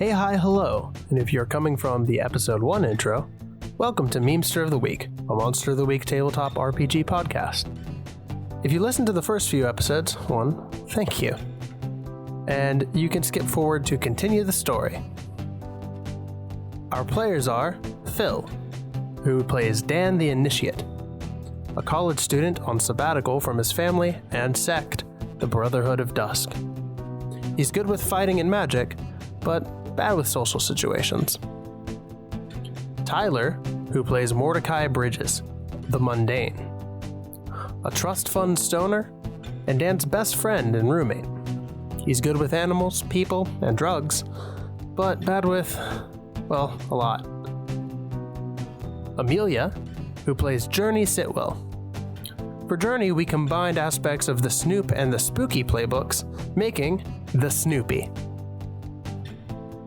Hey, hi, hello, and if you're coming from the episode 1 intro, welcome to Memester of the Week, a Monster of the Week tabletop RPG podcast. If you listened to the first few episodes, thank you. And you can skip forward to continue the story. Our players are Phil, who plays Dan the Initiate, a college student on sabbatical from his family and sect, the Brotherhood of Dusk. He's good with fighting and magic, but bad with social situations. Tyler, who plays Mordicai Bridges, the Mundane, a trust fund stoner, and Dan's best friend and roommate. He's good with animals, people, and drugs, but bad with, well, a lot. Amelia, who plays Jurnee Sitwell. For Jurnee, we combined aspects of the Snoop and the Spooky playbooks, making the Snoopy.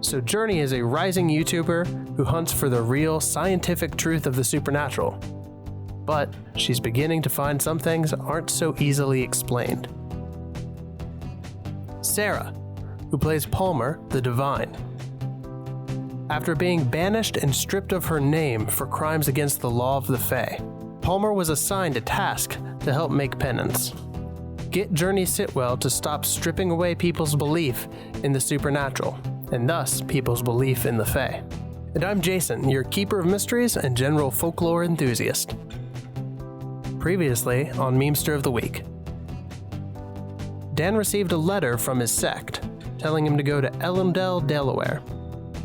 So Jurnee is a rising YouTuber who hunts for the real scientific truth of the supernatural. But she's beginning to find some things aren't so easily explained. Sarah, who plays Palmer the Divine. After being banished and stripped of her name for crimes against the law of the Fae, Palmer was assigned a task to help make penance. Get Jurnee Sitwell to stop stripping away people's belief in the supernatural, and thus people's belief in the Fae. And I'm Jason, your keeper of mysteries and general folklore enthusiast. Previously on Memester of the Week, Dan received a letter from his sect telling him to go to Ellendale, Delaware,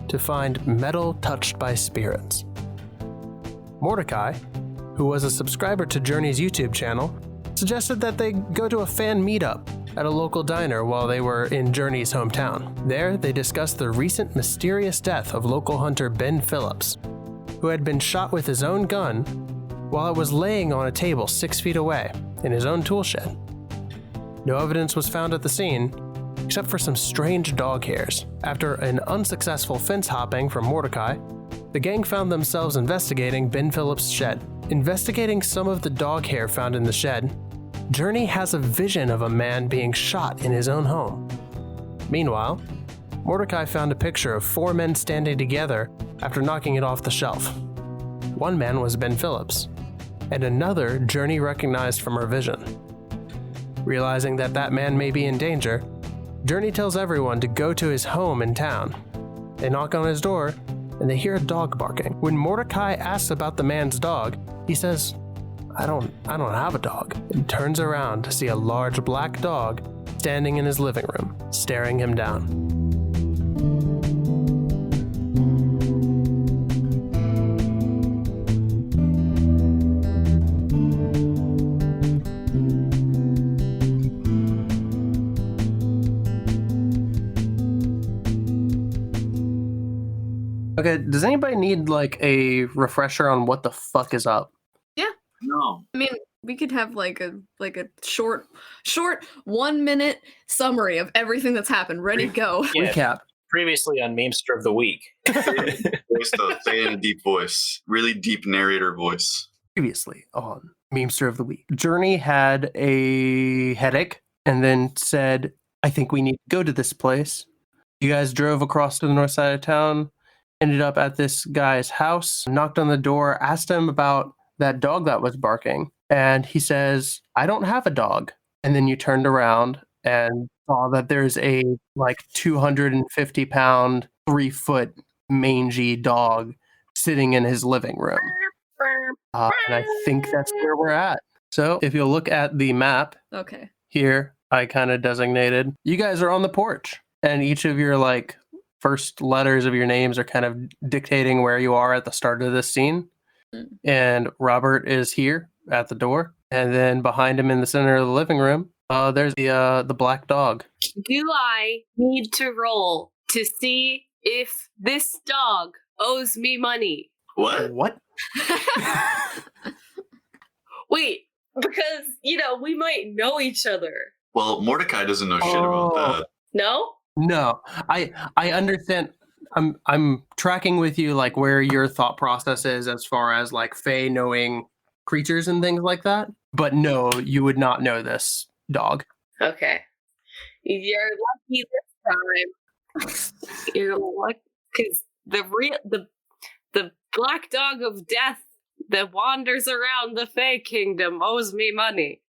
to find metal touched by spirits. Mordicai, who was a subscriber to Jurnee's YouTube channel, suggested that they go to a fan meetup at a local diner while they were in Jurnee's hometown. There, they discussed the recent mysterious death of local hunter Ben Phillips, who had been shot with his own gun while it was laying on a table 6 feet away in his own tool shed. No evidence was found at the scene, except for some strange dog hairs. After an unsuccessful fence hopping from Mordicai, the gang found themselves investigating Ben Phillips' shed. Investigating some of the dog hair found in the shed, Jurnee has a vision of a man being shot in his own home. Meanwhile, Mordicai found a picture of 4 men standing together after knocking it off the shelf. One man was Ben Phillips, and another Jurnee recognized from her vision. Realizing that that man may be in danger, Jurnee tells everyone to go to his home in town. They knock on his door, and they hear a dog barking. When Mordicai asks about the man's dog, he says, I don't have a dog, and turns around to see a large black dog standing in his living room, staring him down. Okay, does anybody need like a refresher on what the fuck is up? Yeah. No. I mean, we could have like a short 1 minute summary of everything that's happened. Ready, go. Yeah. Recap. Previously on Memester of the Week. Say in a deep voice. Really deep narrator voice. Previously on Memester of the Week, Jurnee had a headache and then said, I think we need to go to this place. You guys drove across to the north side of town, ended up at this guy's house, knocked on the door, asked him about that dog that was barking. And he says, I don't have a dog. And then you turned around and saw that there's a like 250 pound, 3 foot mangy dog sitting in his living room. And I think that's where we're at. So if you'll look at the map Okay. here, I kind of designated, you guys are on the porch and each of your like first letters of your names are kind of dictating where you are at the start of this scene. And Robert is here at the door. And then behind him in the center of the living room, there's the black dog. Do I need to roll to see if this dog owes me money? What? What? Wait, because, we might know each other. Well, Mordecai doesn't know shit about that. No? No, I understand. I'm tracking with you like where your thought process is as far as like Fae knowing creatures and things like that. But no, you would not know this dog. Okay. You're lucky this time. You're luck because the black dog of death that wanders around the Fae Kingdom owes me money.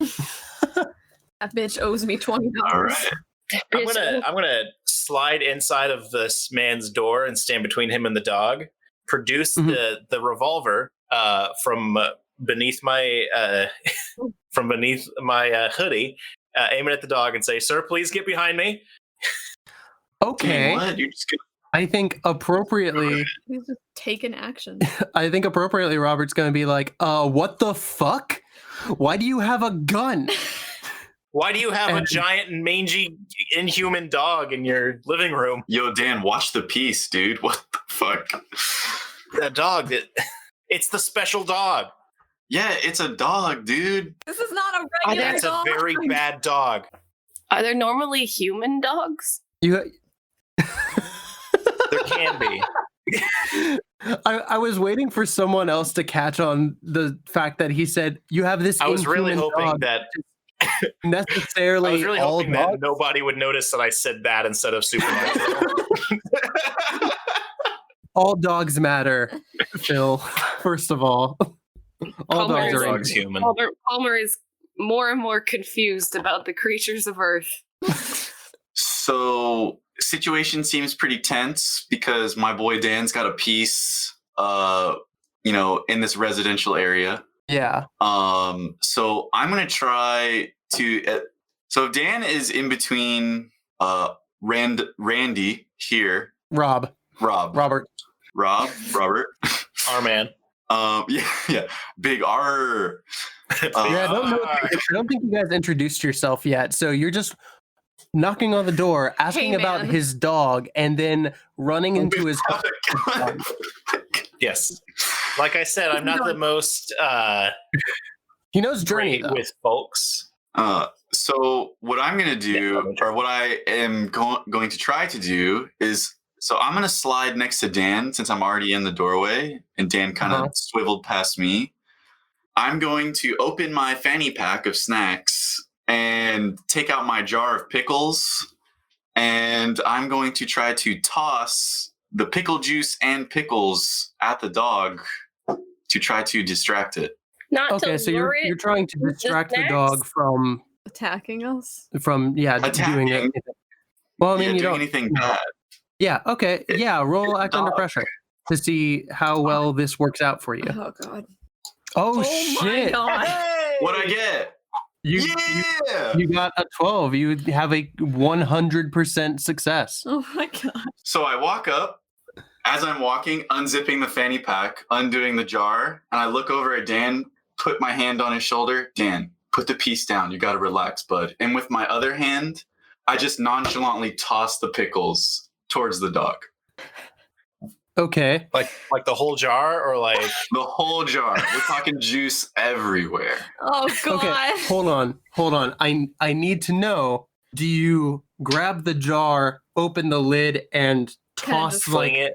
That bitch owes me $20. All right. I'm gonna slide inside of this man's door and stand between him and the dog. Produce the revolver from beneath my hoodie, aim it at the dog and say, "Sir, please get behind me." Okay. What? You're just gonna... I think appropriately. He's just taking action. I think appropriately, Robert's going to be like, "What the fuck? Why do you have a gun? Why do you have a giant and mangy inhuman dog in your living room?" Yo, Dan, watch the piece, dude. What the fuck? That dog, it's the special dog. Yeah, it's a dog, dude. This is not a regular That's dog. a very bad dog. Are there normally human dogs? You." There can be. I was waiting for someone else to catch on the fact that he said you have this. I was really inhuman hoping dog that necessarily I was really all hoping dogs. that nobody would notice that I said that instead of supernatural. All dogs matter, Phil. First of all, all Palmer dogs is- are Dog's human. Palmer is more and more confused about the creatures of Earth. So situation seems pretty tense because my boy Dan's got a piece, in this residential area. Yeah. So I'm gonna try to. So Dan is in between. Randy here. Robert. Robert. Our man. Yeah. Big R. Yeah, I don't think you guys introduced yourself yet. So you're just knocking on the door, asking about man. his dog, and then running into his house. Yes. Like I said, I'm not the most He knows Jurnee great though. with folks. So what I'm going to do, or what I am going to try to do is, so I'm going to slide next to Dan since I'm already in the doorway and Dan kind of swiveled past me. I'm going to open my fanny pack of snacks and take out my jar of pickles. And I'm going to try to toss the pickle juice and pickles at the dog to try to distract it. Not Okay, to so lure you're it trying to with distract the snacks? dog from Attacking us. doing it. Attacking. Well, I mean, you doing don't. anything bad. Yeah. Okay. Yeah. Roll act under Dog. pressure to see how well this works out for you. Oh god. Oh, my shit! god. What'd I get? You got a 12. You have a 100% success. Oh my god. So I walk up. As I'm walking, unzipping the fanny pack, undoing the jar, and I look over at Dan, put my hand on his shoulder. Dan, put the piece down. You got to relax, bud. And with my other hand, I just nonchalantly toss the pickles towards the dog. Okay. Like the whole jar, or like The whole jar. We're talking juice everywhere. Oh god. Okay. Hold on. I need to know. Do you grab the jar, open the lid, and Kinda toss just fling it?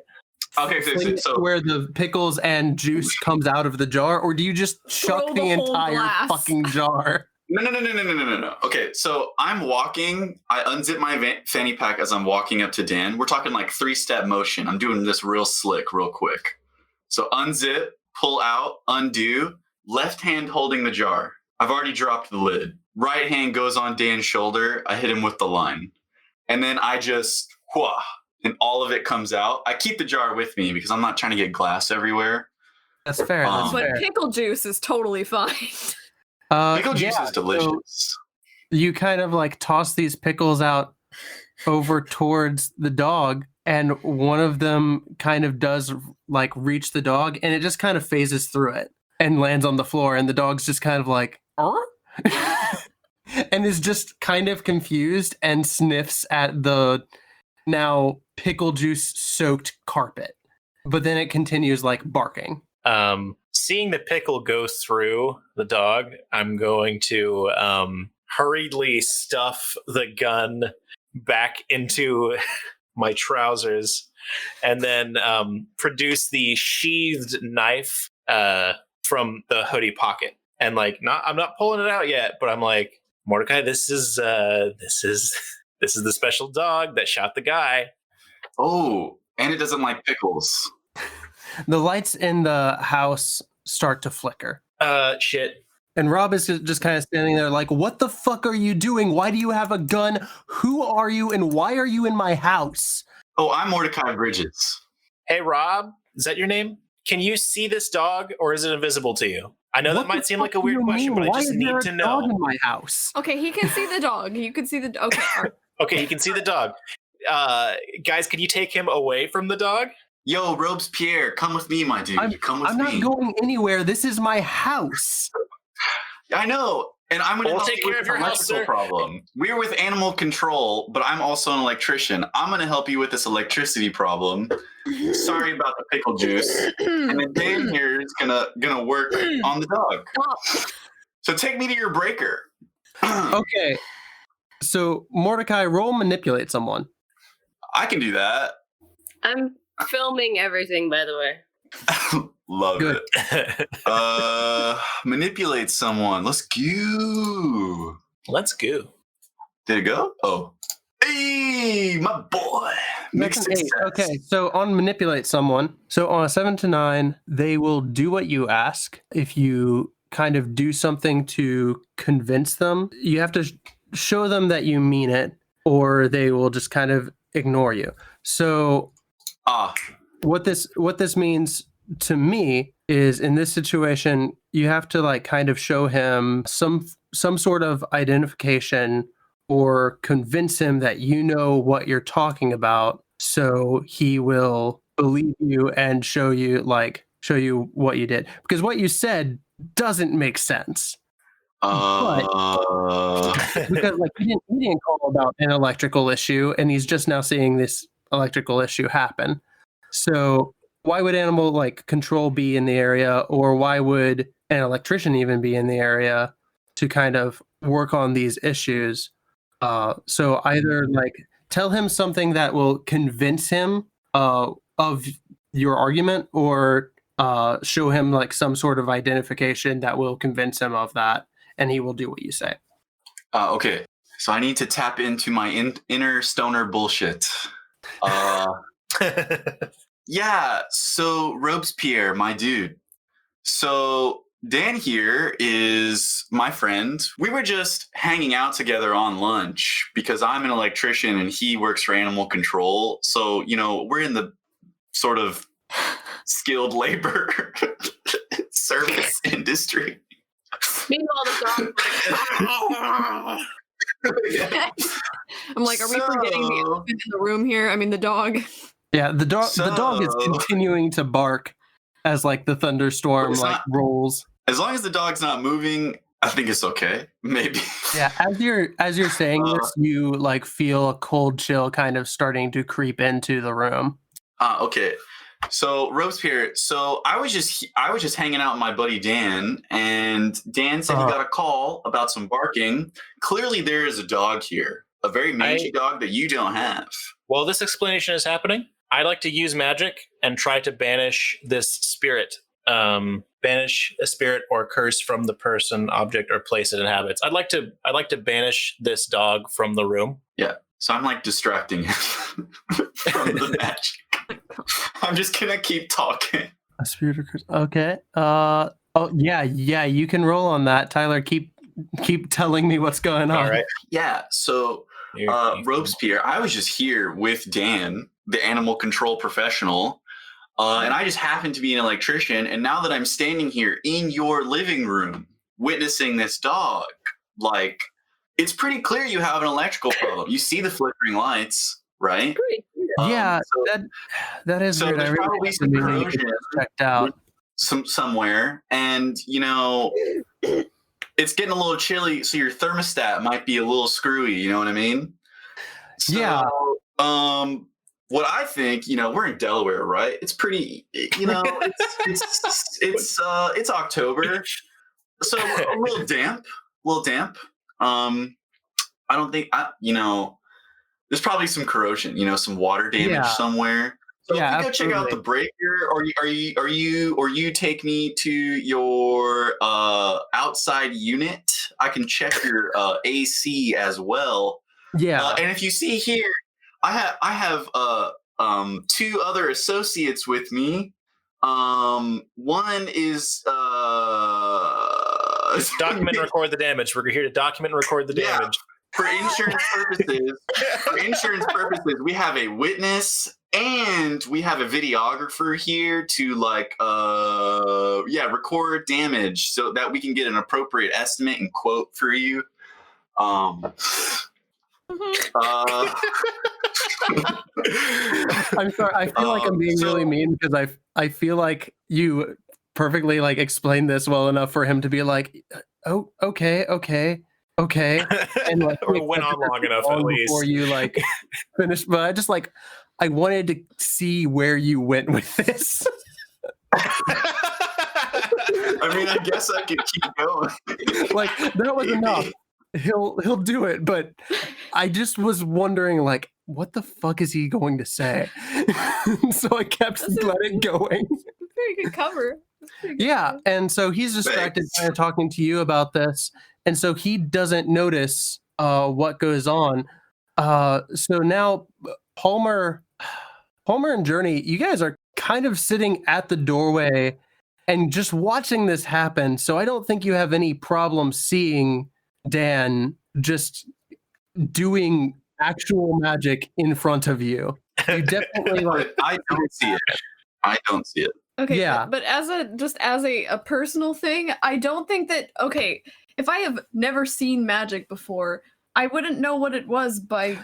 Okay, fling it so where the pickles and juice comes out of the jar, or do you just chuck Throw the the whole entire glass. fucking jar? No. Okay, so I'm walking. I unzip my fanny pack as I'm walking up to Dan. We're talking like 3-step motion. I'm doing this real slick, real quick. So unzip, pull out, undo. Left hand holding the jar. I've already dropped the lid. Right hand goes on Dan's shoulder. I hit him with the line. And then I just, and all of it comes out. I keep the jar with me because I'm not trying to get glass everywhere. That's fair. That's But fair. pickle juice is totally fine. Pickle juice is delicious. So you kind of like toss these pickles out over towards the dog, and one of them kind of does like reach the dog, and it just kind of phases through it and lands on the floor, and the dog's just kind of like, and is just kind of confused and sniffs at the now pickle juice soaked carpet. But then it continues like barking. Seeing the pickle go through the dog, I'm going to hurriedly stuff the gun back into my trousers and then produce the sheathed knife from the hoodie pocket. And like, I'm not pulling it out yet, but I'm like, Mordicai, this is This is the special dog that shot the guy. Oh, and it doesn't like pickles. The lights in the house start to flicker. Shit. And Rob is just kind of standing there like, what the fuck are you doing? Why do you have a gun? Who are you? And why are you in my house? Oh, I'm Mordicai Bridges. Hey, Rob, is that your name? Can you see this dog, or is it invisible to you? I know that might seem like a weird question, but I just need to know. Why is there a dog in my house? Okay, he can see the dog. You can see the okay. All right. Okay, he can see the dog. Guys, can you take him away from the dog? Yo, Robespierre, come with me, my dude. Come with me. I'm not going anywhere. This is my house. I know, and I'm going to help take you care with of your this house, electrical sir. problem. We're with animal control, but I'm also an electrician. I'm going to help you with this electricity problem. Sorry about the pickle juice. And then Dan here is gonna work on the dog. Stop. So take me to your breaker. Okay. So Mordecai, roll manipulate someone. I can do that. I'm filming everything, by the way. Love Good. it. Manipulate someone. Let's go. Let's go. Did it go? Oh. Hey, my boy. Mixed That's an 8. success. Okay, so on manipulate someone, so on a 7 to 9, they will do what you ask. If you kind of do something to convince them, you have to show them that you mean it, or they will just kind of ignore you. So what this means to me is, in this situation, you have to like kind of show him some sort of identification or convince him that you know what you're talking about, so he will believe you and show you what you did, because what you said doesn't make sense. Because like he didn't call about an electrical issue, and he's just now seeing this electrical issue happen. So why would animal like control be in the area, or why would an electrician even be in the area to kind of work on these issues? So either like tell him something that will convince him of your argument, or show him like some sort of identification that will convince him of that, and he will do what you say. Okay, so I need to tap into my inner stoner bullshit. Yeah, so Robespierre, my dude. So Dan here is my friend. We were just hanging out together on lunch because I'm an electrician and he works for animal control. So, we're in the sort of skilled labor service industry. Meanwhile, the dog's like, I'm like, are we forgetting the elephant in the room here? I mean, the dog. Yeah, the dog is continuing to bark as like the thunderstorm rolls. As long as the dog's not moving, I think it's okay. Maybe. Yeah, as you're saying this, you like feel a cold chill kind of starting to creep into the room. Okay. So Robespierre, I was just hanging out with my buddy Dan, and Dan said he got a call about some barking. Clearly there is a dog here, a very mangy dog that you don't have. While this explanation is happening, I'd like to use magic and try to banish this spirit. Banish a spirit or curse from the person, object, or place it inhabits. I'd like to banish this dog from the room. Yeah. So I'm like distracting him from the magic. I'm just gonna keep talking. A spirit or curse. Okay. Yeah. You can roll on that, Tyler. Keep telling me what's going on. All right. Yeah. So Robespierre, I was just here with Dan, the animal control professional. And I just happen to be an electrician. And now that I'm standing here in your living room witnessing this dog, like, it's pretty clear you have an electrical problem. You see the flickering lights, right? Yeah, that is so weird. there's probably some corrosion checked out somewhere. And, it's getting a little chilly. So your thermostat might be a little screwy. You know what I mean? So, yeah. What I think, we're in Delaware, right? It's pretty, it's October, so a little damp. I don't think there's probably some corrosion, some water damage somewhere. So if we go check out the breaker, or you take me to your outside unit, I can check your AC as well. Yeah. And if you see here, I have 2 other associates with me. One is Document and record the damage. We're here to document and record the Yeah. damage. For insurance purposes. We have a witness and we have a videographer here to record damage so that we can get an appropriate estimate and quote for you. I'm sorry. I feel like I'm being really mean because I feel like you perfectly like explained this well enough for him to be like, oh, okay, and like or went on long enough at least before you like finish. But I just like I wanted to see where you went with this. I mean, I guess I could keep going. Like that was enough. He'll do it, but I just was wondering, like, what the fuck is he going to say? So I kept letting it going. Very good cover. Yeah, and so he's distracted, kind of talking to you about this, and so he doesn't notice what goes on. So now Palmer and Jurnee, you guys are kind of sitting at the doorway and just watching this happen. So I don't think you have any problem seeing Dan just doing actual magic in front of you. You definitely like. I don't see it. Okay, yeah. but as a personal thing, I don't think that if I have never seen magic before, I wouldn't know what it was by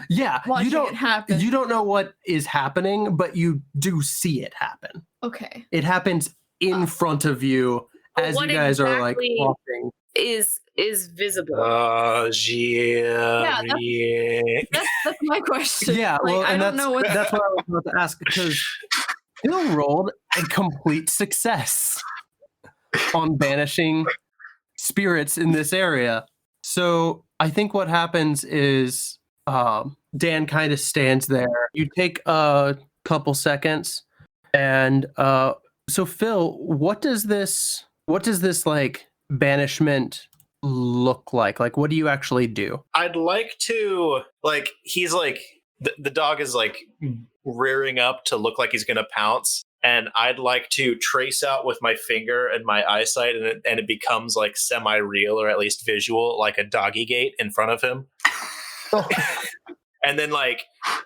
watching it happen. You don't know what is happening, but you do see it happen. Okay. It happens in front of you as you guys are like walking. Is visible. Yeah, that's my question. Yeah, like, well, and I don't know what that's what I was about to ask, because Phil rolled a complete success on banishing spirits in this area. So I think what happens is Dan kind of stands there. You take a couple seconds, and so Phil, what does this like banishment look like? Like, what do you actually do? I'd like to he's like the dog is like rearing up to look like he's gonna pounce, and I'd like to trace out with my finger and my eyesight, and it becomes like semi-real or at least visual, like a doggy gate in front of him. And then like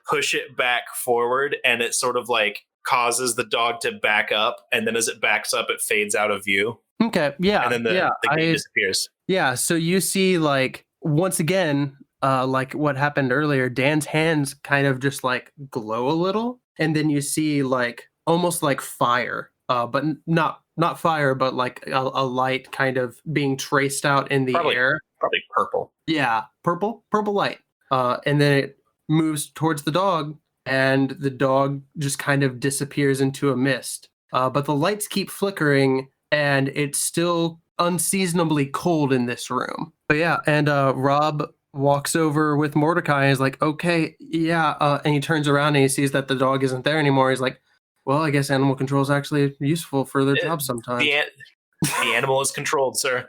push it back forward, and it sort of like causes the dog to back up, and then as it backs up, it fades out of view. Okay, yeah. And then the gate disappears. Yeah, so you see, like, once again, like what happened earlier, Dan's hands kind of just like glow a little, and then you see like almost like fire, but not fire, but like a light kind of being traced out in the air. Probably purple. Yeah, purple light. And then it moves towards the dog, and the dog just kind of disappears into a mist. But the lights keep flickering, and it's still unseasonably cold in this room. But yeah, and Rob walks over with Mordicai and is like, okay, yeah. And he turns around and he sees that the dog isn't there anymore. He's like, well, I guess animal control is actually useful for their job sometimes. The animal is controlled, sir.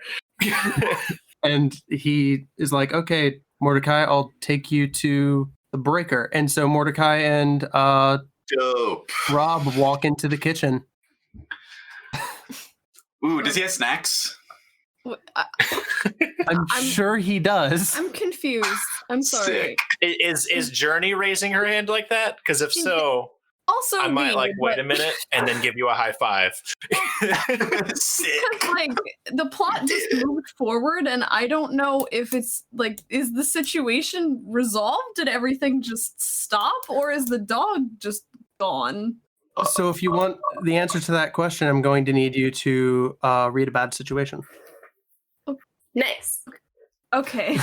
And he is like, okay, Mordicai, I'll take you to the breaker. And so Mordicai and Dope. Rob walk into the kitchen. Ooh, does he have snacks? I'm sure he does. I'm confused. I'm sorry. Sick. Is Jurnee raising her hand like that? Because if so, Also, I might wait a minute and then give you a high five. Sick. Like the plot just moved forward, and I don't know if it's like, is the situation resolved? Did everything just stop, or is the dog just gone? So if you want the answer to that question, I'm going to need you to read a bad situation. Nice. Okay.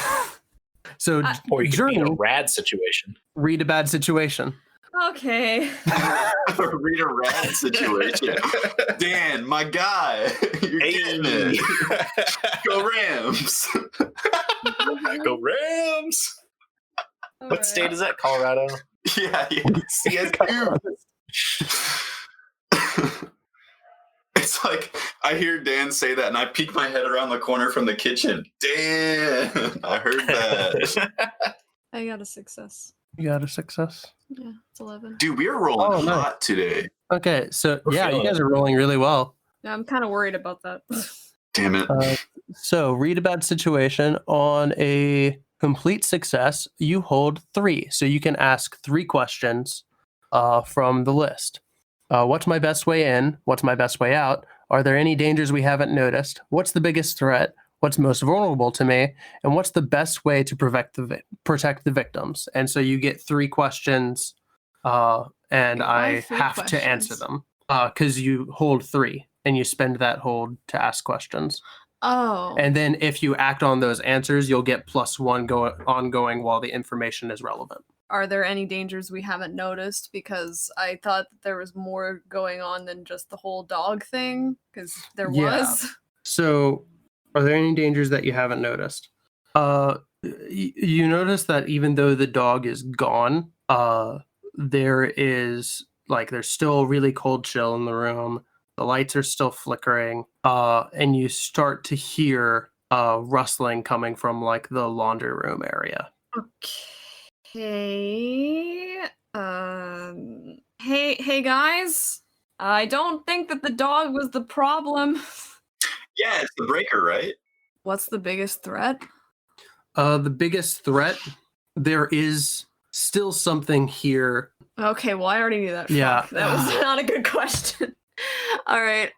So Or you could be in a Jurnee, rad situation. read a bad situation. Okay. Read a rad situation. Dan, my guy. You're getting it. Go Rams. Go Rams! All What right. state is that? Colorado? Yeah, he has two. It's like I hear Dan say that, and I peek my head around the corner from the kitchen. Dan, I heard that. I got a success. You got a success. Yeah, it's 11. Dude, we're rolling nice. hot today. Okay, so yeah, you feeling guys are rolling really well. Yeah, I'm kind of worried about that. Damn it. So read about situation. On a complete success, you hold 3. So you can ask 3 questions from the list. What's my best way in? What's my best way out? Are there any dangers we haven't noticed? What's the biggest threat? What's most vulnerable to me? And what's the best way to protect the victims? And so you get 3 questions, and Why I 3 have to answer questions? them because you hold 3 and you spend that hold to ask questions. Oh. And then if you act on those answers, you'll get +1 ongoing while the information is relevant. Are there any dangers we haven't noticed? Because I thought that there was more going on than just the whole dog thing. Because there Yeah. was. So, are there any dangers that you haven't noticed? You notice that even though the dog is gone, there's still a really cold chill in the room. The lights are still flickering, and you start to hear rustling coming from like the laundry room area. Okay. Hey guys. I don't think that the dog was the problem. Yeah, it's the breaker, right? What's the biggest threat? The biggest threat, there is still something here. Okay, well I already knew that. Yeah. Fuck, that was not a good question. All right.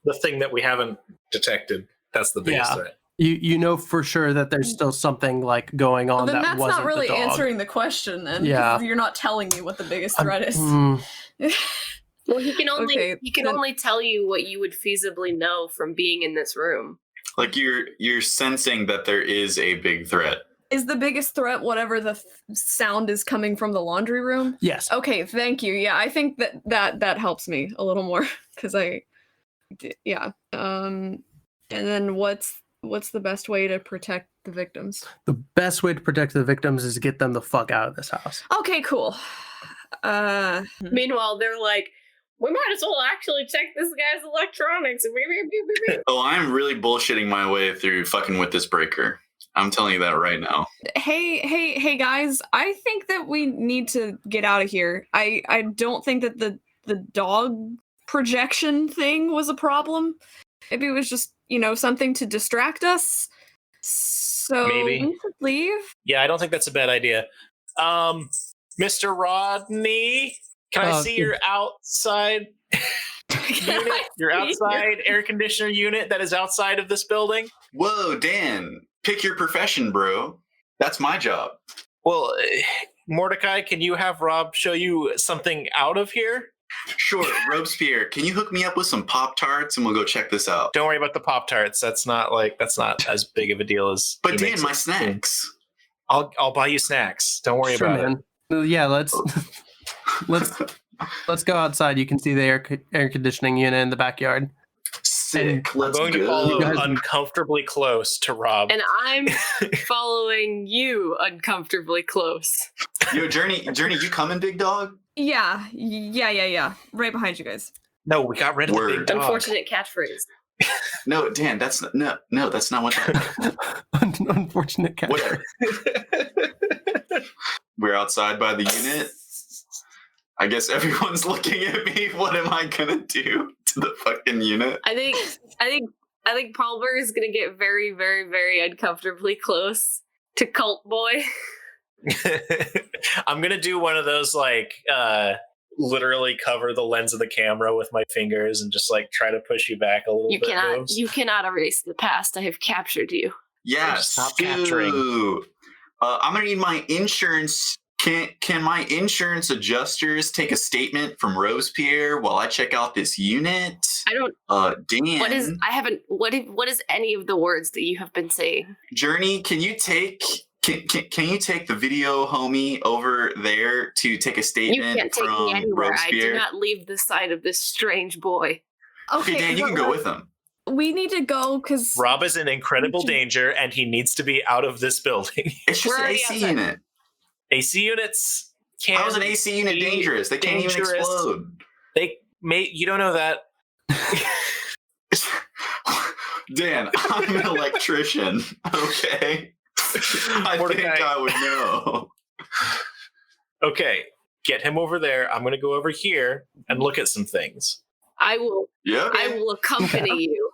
The thing that we haven't detected, that's the biggest Yeah. threat. You know for sure that there's still something like going on Well, then that that's wasn't not really the dog. answering the question then. Yeah. 'Cause you're not telling me what the biggest threat is. Well, he can only Okay, then- only tell you what you would feasibly know from being in this room. Like you're sensing that there is a big threat. Is the biggest threat whatever the sound is coming from the laundry room? Yes. Okay, thank you. Yeah, I think that helps me a little more because yeah. And then what's the best way to protect the victims? The best way to protect the victims is to get them the fuck out of this house. Okay, cool. Meanwhile, they're like, we might as well actually check this guy's electronics. Oh, I'm really bullshitting my way through fucking with this breaker. I'm telling you that right now. Hey guys, I think that we need to get out of here. I don't think that the dog projection thing was a problem. Maybe it was just, something to distract us. So Maybe. we should leave. Yeah, I don't think that's a bad idea. Mr. Rodney, can I see your outside unit? Your outside air conditioner unit that is outside of this building? Whoa, Dan, pick your profession, bro. That's my job. Well, Mordicai, can you have Rob show you something out of here? Sure, Robespierre, can you hook me up with some Pop-Tarts and we'll go check this out? Don't worry about the Pop-Tarts. That's not as big of a deal as. But he Dan, makes my it. snacks. I'll buy you snacks. Don't worry Sure, about man. Well, yeah, let's go outside. You can see the air conditioning unit in the backyard. Sick. I'm Let's going to go. follow You guys- uncomfortably close to Rob. And I'm following you uncomfortably close. Yo, Jurnee, you coming, big dog? Yeah. Right behind you guys. No, we got rid of the Word. big dog. Unfortunate catchphrase. No, Dan, that's not what that Unfortunate cat. Whatever. We're outside by the unit. I guess everyone's looking at me. What am I gonna do to the fucking unit? I think Palmer is gonna get very, very, very uncomfortably close to Cult Boy. I'm gonna do one of those literally cover the lens of the camera with my fingers and just try to push you back a little bit. You cannot erase the past. I have captured you. Yeah, Stop capturing. I'm gonna need my insurance. Can my insurance adjusters take a statement from Robespierre while I check out this unit? I don't. Dan. What is any of the words that you have been saying? Jurnee, can you take the video homie over there to take a You statement can't take me from anywhere. I do Robespierre? not leave the side of this strange boy. Okay, Dan, you can go with him. We need to go because Rob is in incredible danger and he needs to be out of this building. It's just We're an already AC outside. unit. AC units can't. How is an AC unit be dangerous? They can't even dangerous. explode. You don't know that. Dan, I'm an electrician. Okay. I Mordecai. think I would know. Okay, get him over there. I'm going to go over here and look at some things. I will. Yeah. Okay. I will accompany you.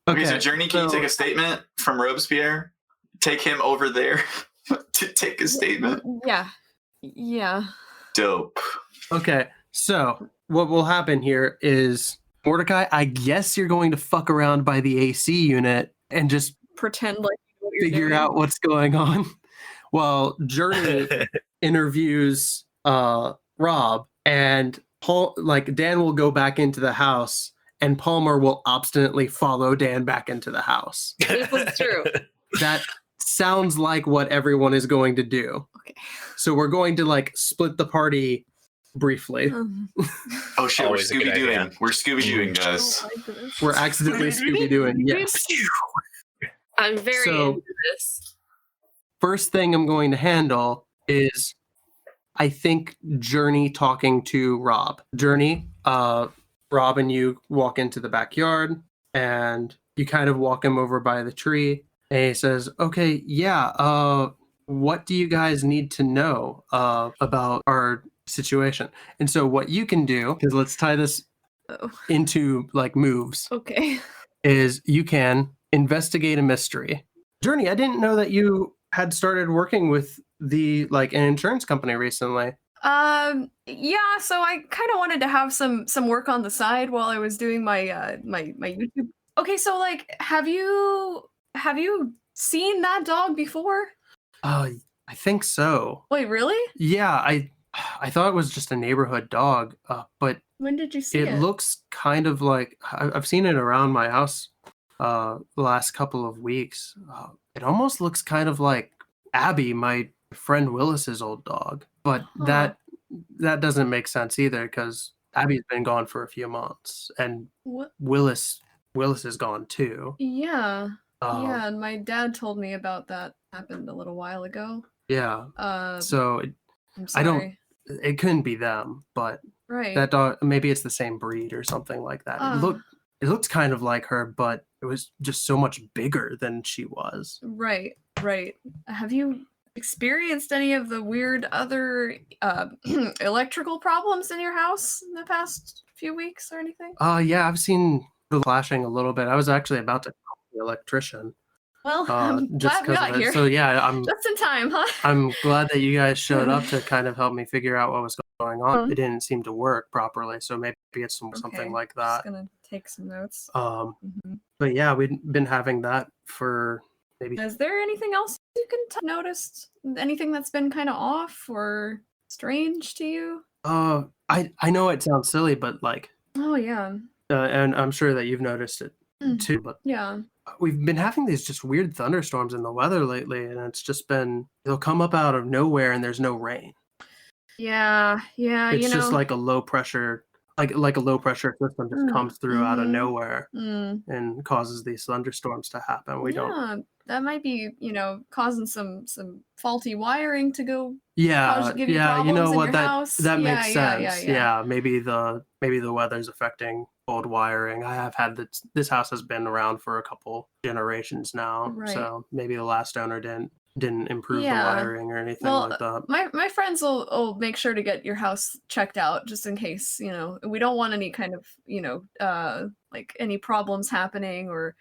Okay, so Jurnee, can you take a statement from Robespierre? Take him over there to take a statement. Yeah. Dope. Okay, so what will happen here is, Mordecai, I guess you're going to fuck around by the AC unit and just Pretend like you know what you're figure doing. out what's going on. Well, Jurnee interviews Rob, and Dan will go back into the house, and Palmer will obstinately follow Dan back into the house. This is true. That sounds like what everyone is going to do. Okay. So we're going to split the party briefly. Oh shit, Always a we're good Scooby-Dooing. idea. We're Scooby-Dooing, I guys. don't like this. We're accidentally Scooby-Dooing, yes. I'm very So- into this. First thing I'm going to handle is, I think, Jurnee talking to Rob. Jurnee, Rob and you walk into the backyard, and you kind of walk him over by the tree, and he says, okay, yeah, what do you guys need to know about our situation? And so what you can do is, let's tie this Oh. into moves, Okay. is you can investigate a mystery. Jurnee, I didn't know that you had started working with an insurance company recently. Yeah, so I kind of wanted to have some work on the side while I was doing my my YouTube. Okay, so have you seen that dog before? I think so. Wait, really? Yeah, I thought it was just a neighborhood dog, but When did you see it it? looks kind of like I've seen it around my house the last couple of weeks. It almost looks kind of like Abby, my friend Willis's old dog, but Huh. that doesn't make sense either, because Abby's been gone for a few months, and What? Willis is gone too. Yeah. Um, And my dad told me about that. Happened a little while ago. yeah. So I'm I don't- sorry. it couldn't be them, but Right. that dog, maybe it's the same breed or something like that. It looked kind of like her, but it was just so much bigger than she was. Right. Have you experienced any of the weird other electrical problems in your house in the past few weeks or anything? Yeah, I've seen the flashing a little bit. I was actually about to call the electrician, Well, I'm just glad we because got of it. here. So yeah, I'm Just in time, huh? I'm glad that you guys showed up to kind of help me figure out what was going on. It didn't seem to work properly, so maybe it's something Okay, like Just that. gonna take some notes. Um, but yeah, we've been having that for maybe. Is there anything else you can noticed? Anything that's been kind of off or strange to you? I know it sounds silly, but Oh yeah. and I'm sure that you've noticed it too, but Yeah. we've been having these just weird thunderstorms in the weather lately, and it's just been, they'll come up out of nowhere and there's no rain. Yeah. It's just like a low pressure, like a low pressure system just comes through out of nowhere and causes these thunderstorms to happen. We don't. That might be, causing some faulty wiring to go. Yeah, give you yeah. You problems know in what? your That house. that Yeah, makes yeah, sense. yeah. Maybe the weather's affecting old wiring. I have had this house has been around for a couple generations now, Right. so maybe the last owner didn't improve the Yeah. like anything Well, like that. my friends will make sure to get your house checked out just in case, we don't want any kind of, any problems happening, or,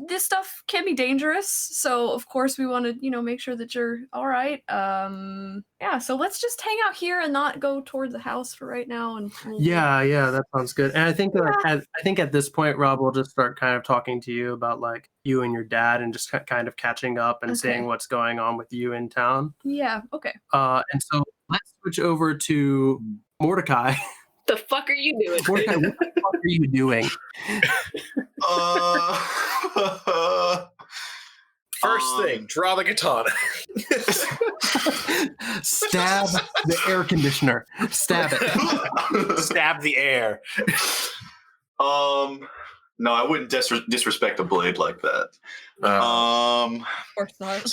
this stuff can be dangerous. So of course we want to, make sure that you're all right. Yeah, so let's just hang out here and not go toward the house for right now. And Yeah, that sounds good. And I think I think at this point, Rob will just start kind of talking to you about you and your dad, and just kind of catching up and seeing what's going on with you in town. Yeah, okay. And so let's switch over to Mordecai. The fuck are you doing? Mordecai, what the fuck are you doing? First thing, draw the katana. Stab the air conditioner. Stab it. Stab the air. No, I wouldn't disrespect a blade like that. Of course not.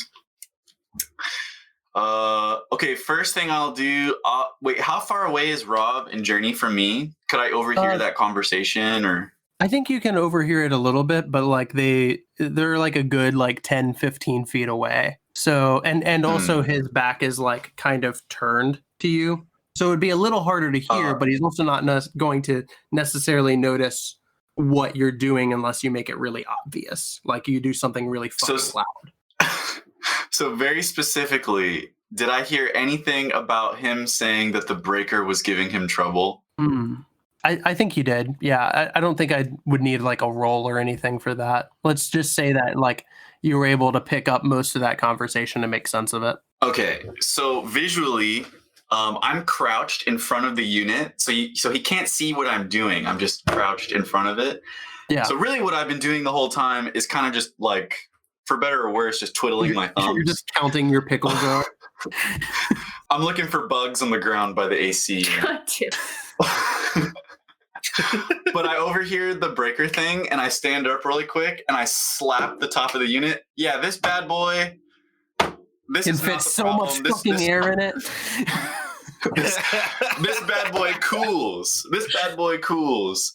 Okay, first thing I'll do. Wait, how far away is Rob and Jurnee from me? Could I overhear that conversation, or? I think you can overhear it a little bit, but like they're like a good like 10, 15 feet away. So and also his back is like kind of turned to you. So it'd be a little harder to hear, but he's also not going to necessarily notice what you're doing unless you make it really obvious. Like you do something really fucking loud. So very specifically, did I hear anything about him saying that the breaker was giving him trouble? I think you did. Yeah, I don't think I would need like a roll or anything for that. Let's just say that like you were able to pick up most of that conversation and make sense of it. Okay, so visually, I'm crouched in front of the unit, so he can't see what I'm doing. I'm just crouched in front of it. Yeah. So really, what I've been doing the whole time is kind of just like, for better or worse, just twiddling my thumbs. You're just counting your pickle jar. I'm looking for bugs on the ground by the AC. Gotcha. But I overhear the breaker thing, and I stand up really quick, and I slap the top of the unit. Yeah, this bad boy. This can fit so much fucking air in it. This bad boy cools. This bad boy cools.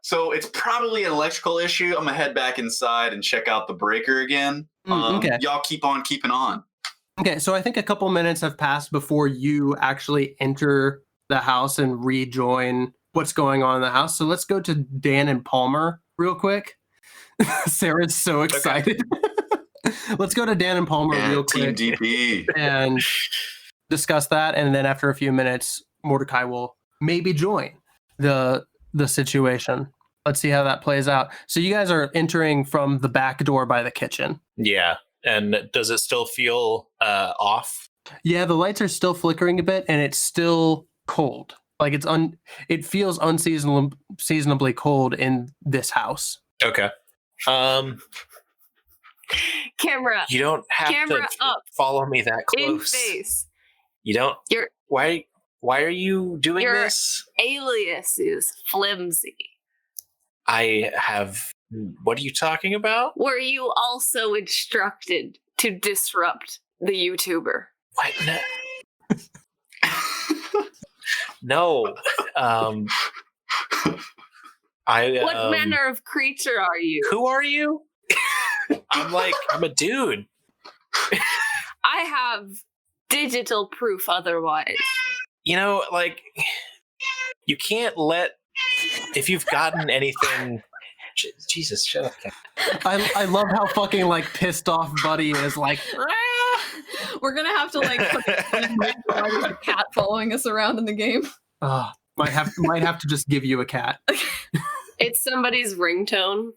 So it's probably an electrical issue. I'm gonna head back inside and check out the breaker again. Okay. Y'all keep on keeping on. Okay, so I think a couple minutes have passed before you actually enter the house and rejoin what's going on in the house. So let's go to Dan and Palmer real quick. Sarah's so excited. Okay. Let's go to Dan and Palmer real quick. Team DP. And discuss that. And then after a few minutes, Mordicai will maybe join the situation. Let's see how that plays out. So you guys are entering from the back door by the kitchen. Yeah. And does it still feel off? Yeah, the lights are still flickering a bit, and it's still cold. Like it feels unseasonably cold in this house. Okay. Camera. You don't have to follow me that close. In face. You don't. Why are you doing this? Alias is flimsy. I have. What are you talking about? Were you also instructed to disrupt the YouTuber? What? No. What manner of creature are you? Who are you? I'm a dude. I have digital proof otherwise. You know, like, you can't if you've gotten anything. Jesus, shut up. I love how fucking like pissed off Buddy is. Like, we're gonna have to like put a cat following us around in the game. Might have to just give you a cat. It's somebody's ringtone.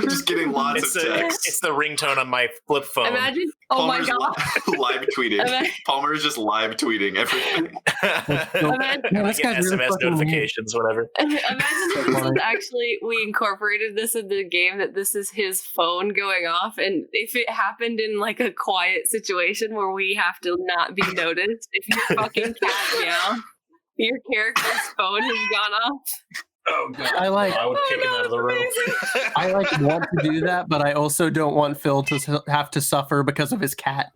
Just getting lots of text. It's the ringtone on my flip phone. Imagine, Palmer's my god, live tweeting. Palmer's just live tweeting everything. This guy's SMS really notifications, whatever. Imagine if this was actually, we incorporated this in the game, that this is his phone going off, and if it happened in like a quiet situation where we have to not be noticed, if your fucking cat meow, your character's phone has gone off. Oh god! I would kick him out of the room. I want to do that, but I also don't want Phil to have to suffer because of his cat.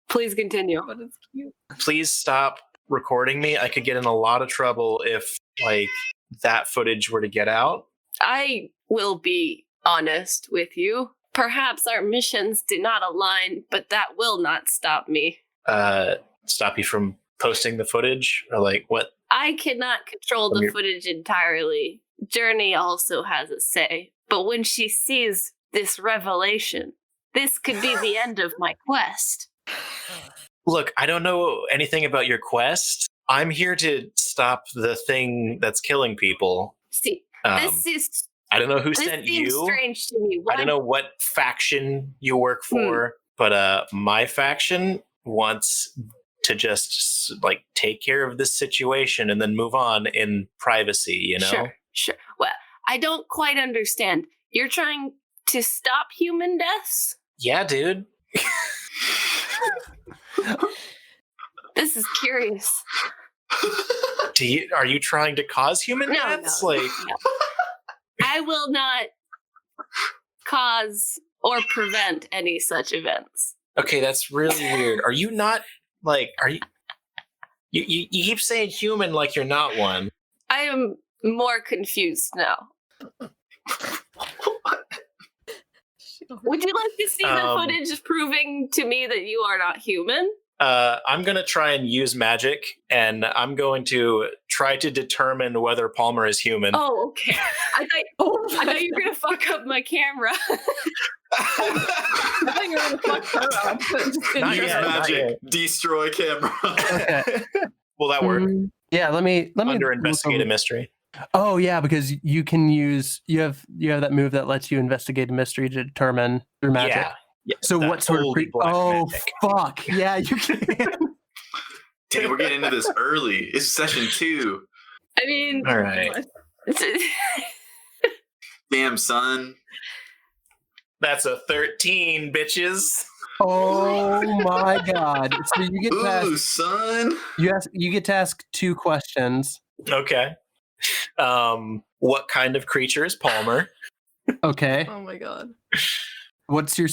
Please continue. But it's cute. Please stop recording me. I could get in a lot of trouble if like that footage were to get out. I will be honest with you. Perhaps our missions do not align, but that will not stop me. Stop you from posting the footage, or like what? I cannot control the footage entirely. Jurnee also has a say. But when she sees this revelation, this could be the end of my quest. Look, I don't know anything about your quest. I'm here to stop the thing that's killing people. See, this is... I don't know who sent you. This seems strange to me. I don't know what faction you work for, but my faction wants to just like take care of this situation and then move on in privacy, you know? Sure. Well, I don't quite understand. You're trying to stop human deaths? Yeah, dude. This is curious. Are you trying to cause human deaths? No. I will not cause or prevent any such events. Okay, that's really weird. Are you not are you? You keep saying human like you're not one. I am more confused now. Would you like to see the footage proving to me that you are not human? I'm going to try and use magic, and I'm going to try to determine whether Palmer is human. Oh, okay. I thought you were going to fuck up my camera. I think you're gonna fuck her up. Not yet, magic. Destroy camera. Okay. Will that work? Yeah, let me Under investigate a mystery. Oh yeah, because you can use you have that move that lets you investigate a mystery to determine through magic. Yeah. So what sort of magic. fuck. Yeah, you can. Dang, we're getting into this early. It's session 2. I mean, all right. Damn, son. That's a 13, bitches. Oh my god. So you get to Ooh, ask, son. you get to ask 2 questions. Okay. What kind of creature is Palmer? Okay. Oh my god. What's your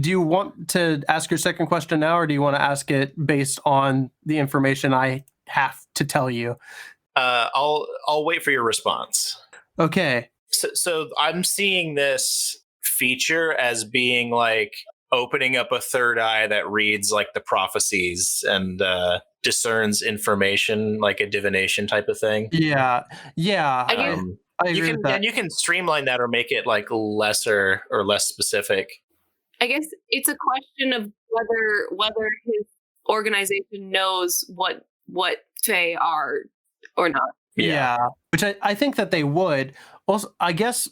do you want to ask your second question now, or do you want to ask it based on the information I have to tell you? I'll wait for your response. Okay. So I'm seeing this feature as being like opening up a third eye that reads like the prophecies and discerns information, like a divination type of thing. Yeah. I guess, I agree with that. And you can streamline that or make it like lesser or less specific. I guess it's a question of whether his organization knows what Fae are or not. Yeah. Which I think that they would. Also, I guess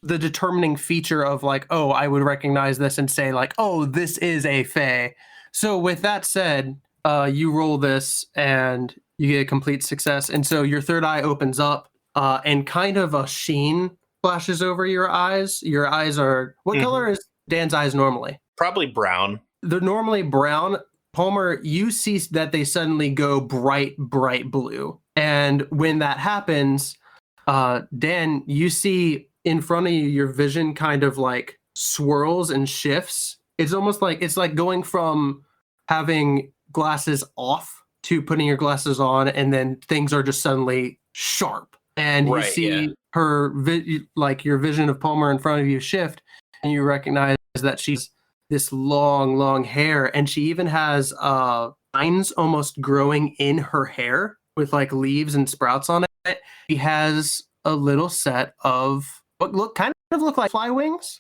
the determining feature of like, oh, I would recognize this and say like, oh, this is a Fae. So with that said, you roll this and you get a complete success. And so your third eye opens up and kind of a sheen flashes over your eyes. Your eyes are, what color is Dan's eyes normally? Probably brown. They're normally brown. Palmer, you see that they suddenly go bright blue. And when that happens, Dan, you see in front of you, your vision kind of like swirls and shifts. It's almost like it's like going from having glasses off to putting your glasses on, and then things are just suddenly sharp. And you see her, like your vision of Palmer in front of you shift, and you recognize that she's this long hair, and she even has vines almost growing in her hair with like leaves and sprouts on it. She has a little set of what look like fly wings,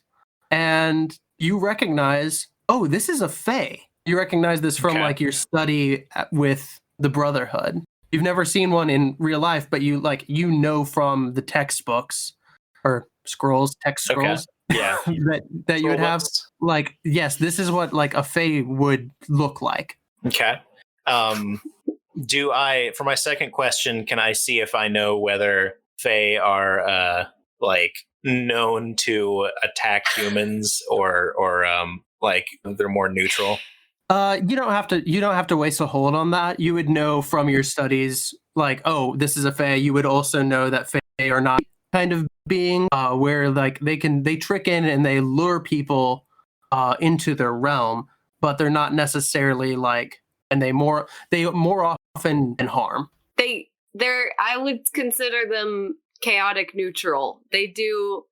and you recognize, oh, this is a Fae. You recognize this from like your study with the Brotherhood. You've never seen one in real life, but you know from the textbooks or text scrolls. Yeah. that you would have like, yes, this is what like a Fae would look like. Okay. Do I, for my second question, can I see if I know whether Fae are like known to attack humans or like they're more neutral? You don't have to waste a hold on that. You would know from your studies, like, oh, this is a Fae. You would also know that Fae are not kind of being where like they trick in and they lure people into their realm, but they're not necessarily like, and they more often than harm. I would consider them chaotic neutral. They do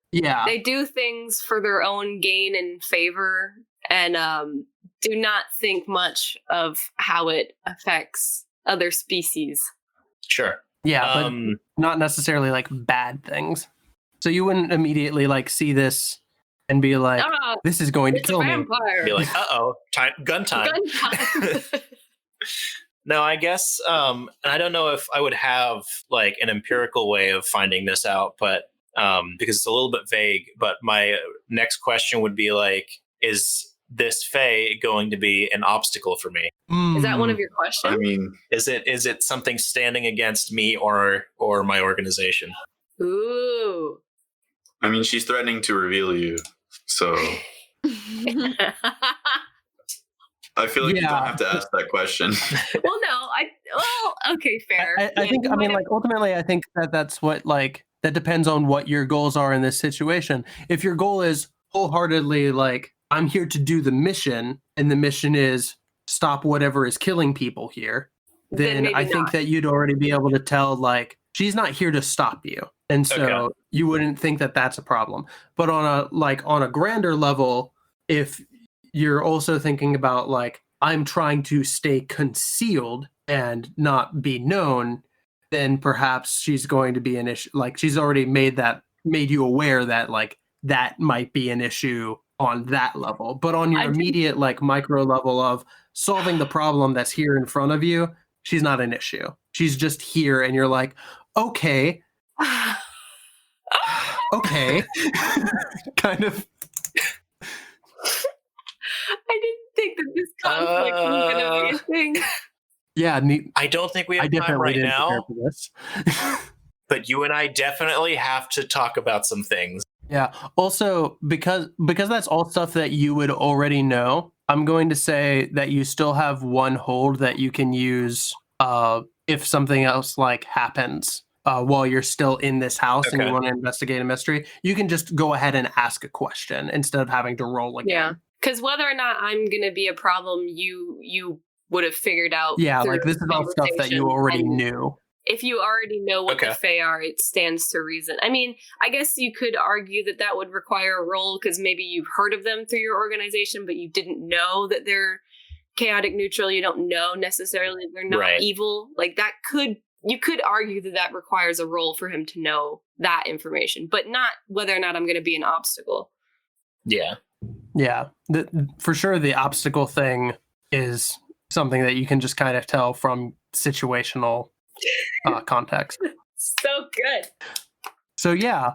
things for their own gain and favor, and do not think much of how it affects other species. Sure. Yeah, but not necessarily like bad things. So you wouldn't immediately like see this and be like, this is going to kill me. Be like, gun time. No, I guess, and I don't know if I would have like an empirical way of finding this out, but because it's a little bit vague. But my next question would be like, is this Fae going to be an obstacle for me? Is that one of your questions? I mean, is it something standing against me or my organization? Ooh. I mean, she's threatening to reveal you, so I feel like you don't have to ask that question. Okay, fair. I think, I mean, like, ultimately, I think that's what, like, that depends on what your goals are in this situation. If your goal is wholeheartedly, like, I'm here to do the mission, and the mission is stop whatever is killing people here, then maybe I think not. that you'd already be able to tell, like, she's not here to stop you. And so you wouldn't think that that's a problem. But on a grander level, if you're also thinking about, like, I'm trying to stay concealed and not be known, then perhaps she's going to be an issue. Like, she's already made you aware that, like, that might be an issue on that level. But on your immediate, like, micro level of solving the problem that's here in front of you, she's not an issue. She's just here, and you're like, okay. Okay. Kind of. I didn't think that this conflict was going to be a thing. Yeah, I don't think we have time right now. For this. But you and I definitely have to talk about some things. Yeah. Also, because that's all stuff that you would already know, I'm going to say that you still have one hold that you can use if something else like happens while you're still in this house and you want to investigate a mystery. You can just go ahead and ask a question instead of having to roll again. Yeah. Because whether or not I'm going to be a problem, you would have figured out. Yeah, like this is all stuff that you already knew. If you already know what the Fae are, it stands to reason. I mean, I guess you could argue that would require a roll because maybe you've heard of them through your organization, but you didn't know that they're chaotic neutral. You don't know necessarily they're not evil. Like you could argue that requires a roll for him to know that information, but not whether or not I'm going to be an obstacle. Yeah. Yeah. For sure, the obstacle thing is something that you can just kind of tell from situational context. So good. So yeah,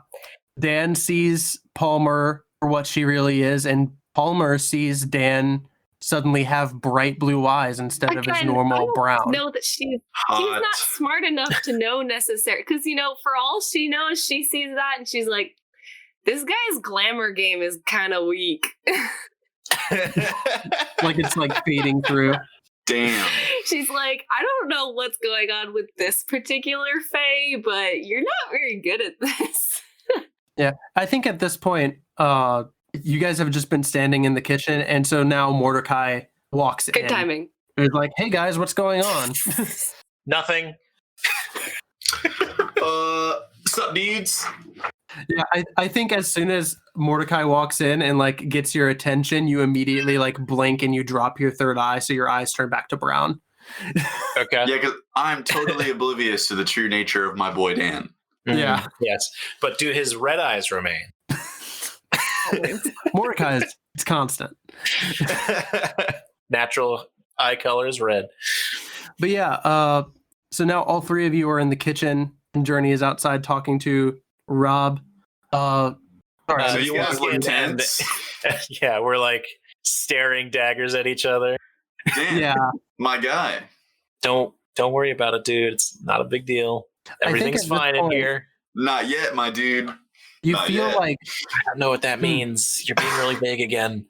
Dan sees Palmer for what she really is, and Palmer sees Dan suddenly have bright blue eyes instead of his normal brown. Know that she's not smart enough to know necessarily, because for all she knows, she sees that and she's like, this guy's glamour game is kind of weak. Like it's like fading through. Damn. She's like, I don't know what's going on with this particular Fae, but you're not very good at this. Yeah, I think at this point, you guys have just been standing in the kitchen, and so now Mordecai walks in. Good timing. He's like, hey guys, what's going on? Nothing. Sup, dudes? Yeah, I think as soon as Mordecai walks in and like gets your attention, you immediately like blink and you drop your third eye, so your eyes turn back to brown. Okay. Yeah, because I'm totally oblivious to the true nature of my boy Dan. Mm-hmm. Yeah. Yes, but do his red eyes remain? Mordecai is constant. Natural eye color is red. But yeah, so now all three of you are in the kitchen, and Jurnee is outside talking to Rob. So you guys look tense? Yeah, we're like staring daggers at each other. Damn, yeah, my guy. Don't worry about it, dude. It's not a big deal. Everything's fine in here. Not yet, my dude. You Not feel yet. like I don't know what that means. You're being really big again.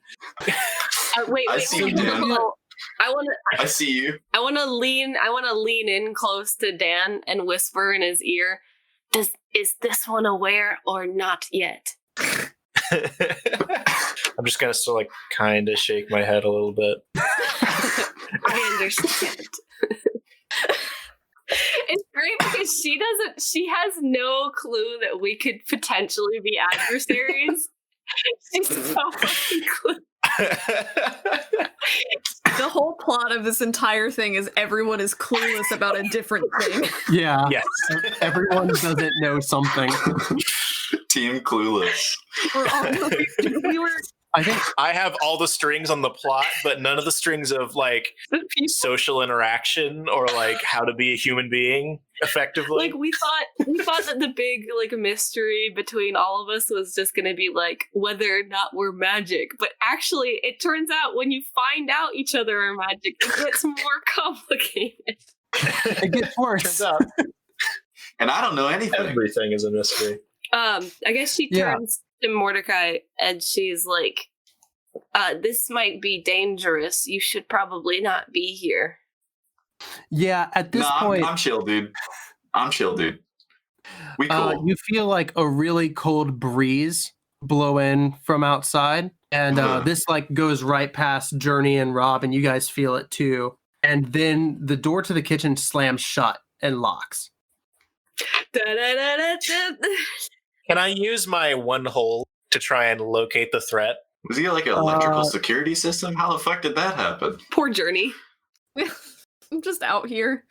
Wait. I see you, Dan. I see you. I want to lean in close to Dan and whisper in his ear, is this one aware or not yet? I'm just gonna sort of like kind of shake my head a little bit. I understand. It's great because she has no clue that we could potentially be adversaries. She's so fucking clueless. The whole plot of this entire thing is everyone is clueless about a different thing. yeah, Yes. Everyone doesn't know something. Team clueless. I think I have all the strings on the plot, but none of the strings of like social interaction or like how to be a human being effectively. Like we thought that the big like mystery between all of us was just gonna be like whether or not we're magic. But actually it turns out when you find out each other are magic, it gets more complicated. it gets worse. Turns out And I don't know anything. everything is a mystery. I guess she turns to Mordecai and she's like, this might be dangerous. You should probably not be here. Yeah, at this point, I'm chill, dude. We cool. You feel like a really cold breeze blow in from outside, and this like goes right past Jurnee and Rob, and you guys feel it too. and then the door to the kitchen slams shut and locks. Can I use my one hole to try and locate the threat? Was he like an electrical security system? How the fuck did that happen? Poor Jurnee. I'm just out here.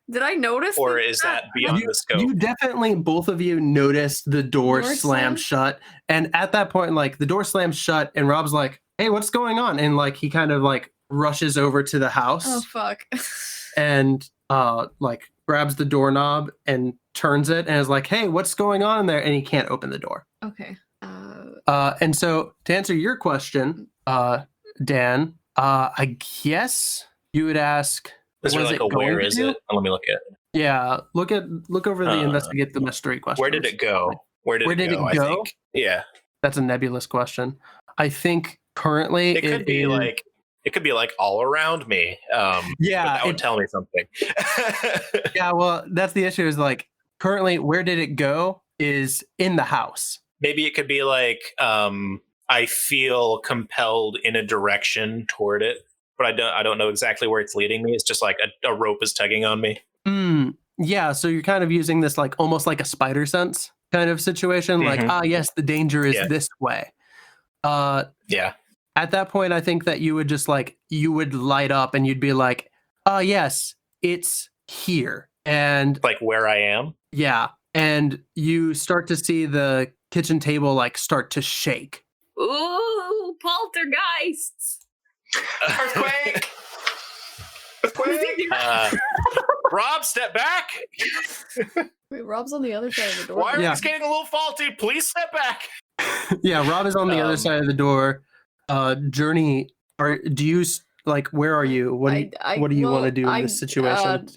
Did I notice? Or is that beyond the scope? You definitely, both of you, noticed the door slam shut. And at that point, like, the door slams shut, and Rob's like, hey, what's going on? And, like, he kind of, like, rushes over to the house. Oh, fuck. And, like, grabs the doorknob and turns it and is like, hey, what's going on in there? And he can't open the door. Okay. And so, to answer your question, Dan, I guess you would ask... Is there like a where is it? Let me look at it. Yeah, look over the investigate the mystery question. Where did it go? Where did it go? I think. Yeah, that's a nebulous question. I think currently it could be like all around me. Yeah, that would tell me something. Yeah, well, that's the issue. Is like currently where did it go is in the house. Maybe it could be like I feel compelled in a direction toward it. But I don't know exactly where it's leading me. It's just like a rope is tugging on me. Yeah, so you're kind of using this like almost like a spider sense kind of situation. Mm-hmm. Like, yes, the danger is this way. Yeah. At that point, I think that you would just like, you would light up and you'd be like, yes, it's here. And like where I am? Yeah. And you start to see the kitchen table like start to shake. Ooh, poltergeists. Earthquake! Earthquake! Rob, step back! Wait, Rob's on the other side of the door. Why are we getting a little faulty? Please step back! Yeah, Rob is on the other side of the door. Jurnee, do you, like, where are you? What do you want to do in this situation?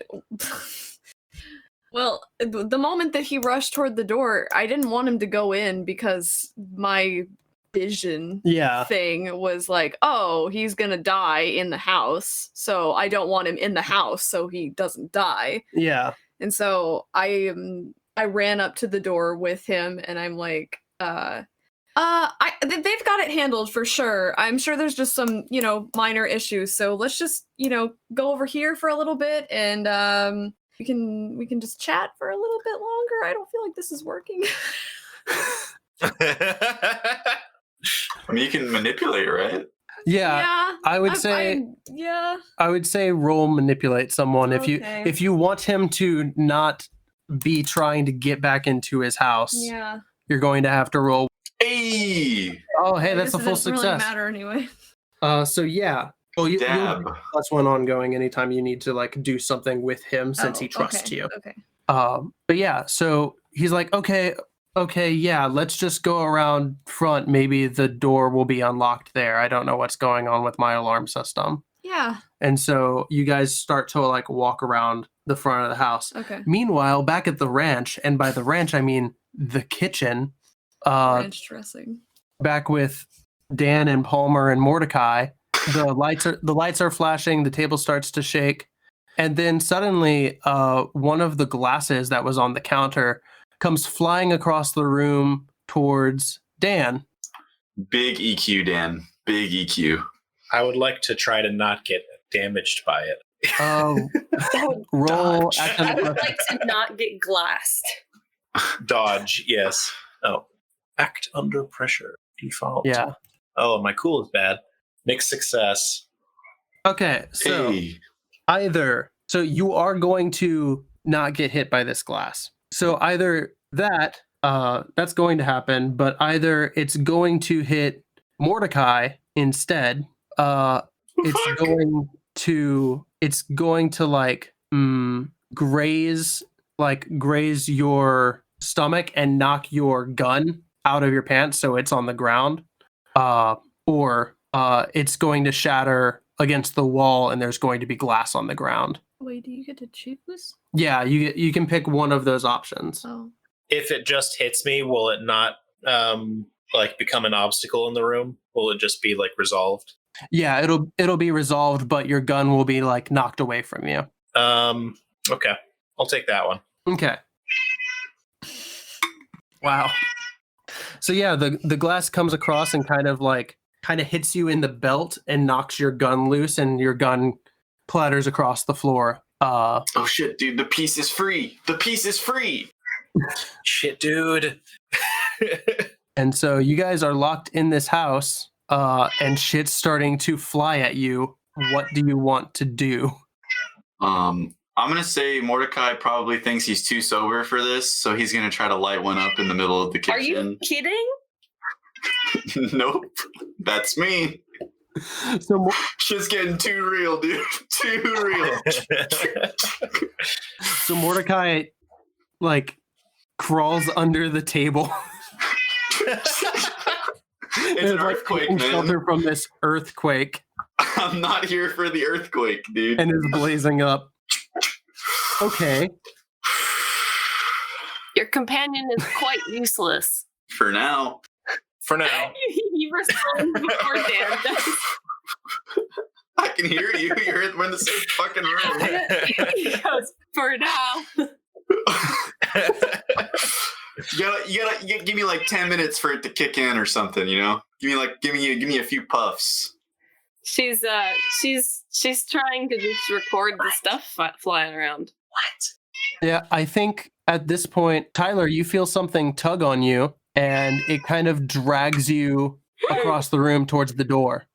Well, the moment that he rushed toward the door, I didn't want him to go in because my vision thing was like, oh, he's gonna die in the house, so I don't want him in the house so he doesn't die. Yeah. And so I ran up to the door with him and I'm like, they've got it handled for sure. I'm sure there's just some, minor issues, so let's just, go over here for a little bit and we can just chat for a little bit longer. I don't feel like this is working. I mean, you can manipulate, right? Yeah, I would say. I would say roll manipulate someone if you want him to not be trying to get back into his house. Yeah, you're going to have to roll. Hey! Oh, hey, that's a full success. Really matter anyway. So yeah. Well, you'll plus one ongoing anytime you need to like do something with him since he trusts you. Okay. But yeah, so he's like, okay, yeah, let's just go around front. Maybe the door will be unlocked there. I don't know what's going on with my alarm system. Yeah. And so you guys start to like walk around the front of the house. Okay. Meanwhile, back at the ranch, and by the ranch I mean the kitchen. Ranch dressing. Back with Dan and Palmer and Mordicai, the lights are flashing. The table starts to shake, and then suddenly, one of the glasses that was on the counter comes flying across the room towards Dan. Big EQ, Dan. Big EQ. I would like to try to not get damaged by it. Roll. I would like to not get glassed. Dodge, yes. Oh. Act under pressure. Default. Yeah. Oh, my cool is bad. Mixed success. Okay, so so you are going to not get hit by this glass. So either that's going to happen, but either it's going to hit Mordicai instead. It's going to like graze your stomach and knock your gun out of your pants so it's on the ground. Or it's going to shatter against the wall and there's going to be glass on the ground. Wait, do you get to choose? Yeah, you can pick one of those options. Oh. If it just hits me, will it not become an obstacle in the room? Will it just be like resolved? Yeah, it'll be resolved, but your gun will be like knocked away from you. Okay. I'll take that one. Okay. Wow. So yeah, the glass comes across and kind of hits you in the belt and knocks your gun loose, and your gun clatters across the floor. Oh shit, dude, the piece is free. The piece is free. Shit, dude. And so you guys are locked in this house, and shit's starting to fly at you. What do you want to do? I'm going to say Mordecai probably thinks he's too sober for this, so he's going to try to light one up in the middle of the kitchen. Are you kidding? Nope. That's me. So Shit's getting too real, dude. Too real. So Mordecai, like, crawls under the table. It's an earthquake, taking man. shelter from this earthquake. I'm not here for the earthquake, dude. And is blazing up. Okay. Your companion is quite useless. For now. For now. You respond before Dan does. I can hear you. We're in the same fucking room. He goes, for now. You gotta give me like 10 minutes for it to kick in or something, you know? Give me a few puffs. She's trying to just record the stuff flying around. What? Yeah, I think at this point, Tyler, you feel something tug on you, and it kind of drags you across the room towards the door.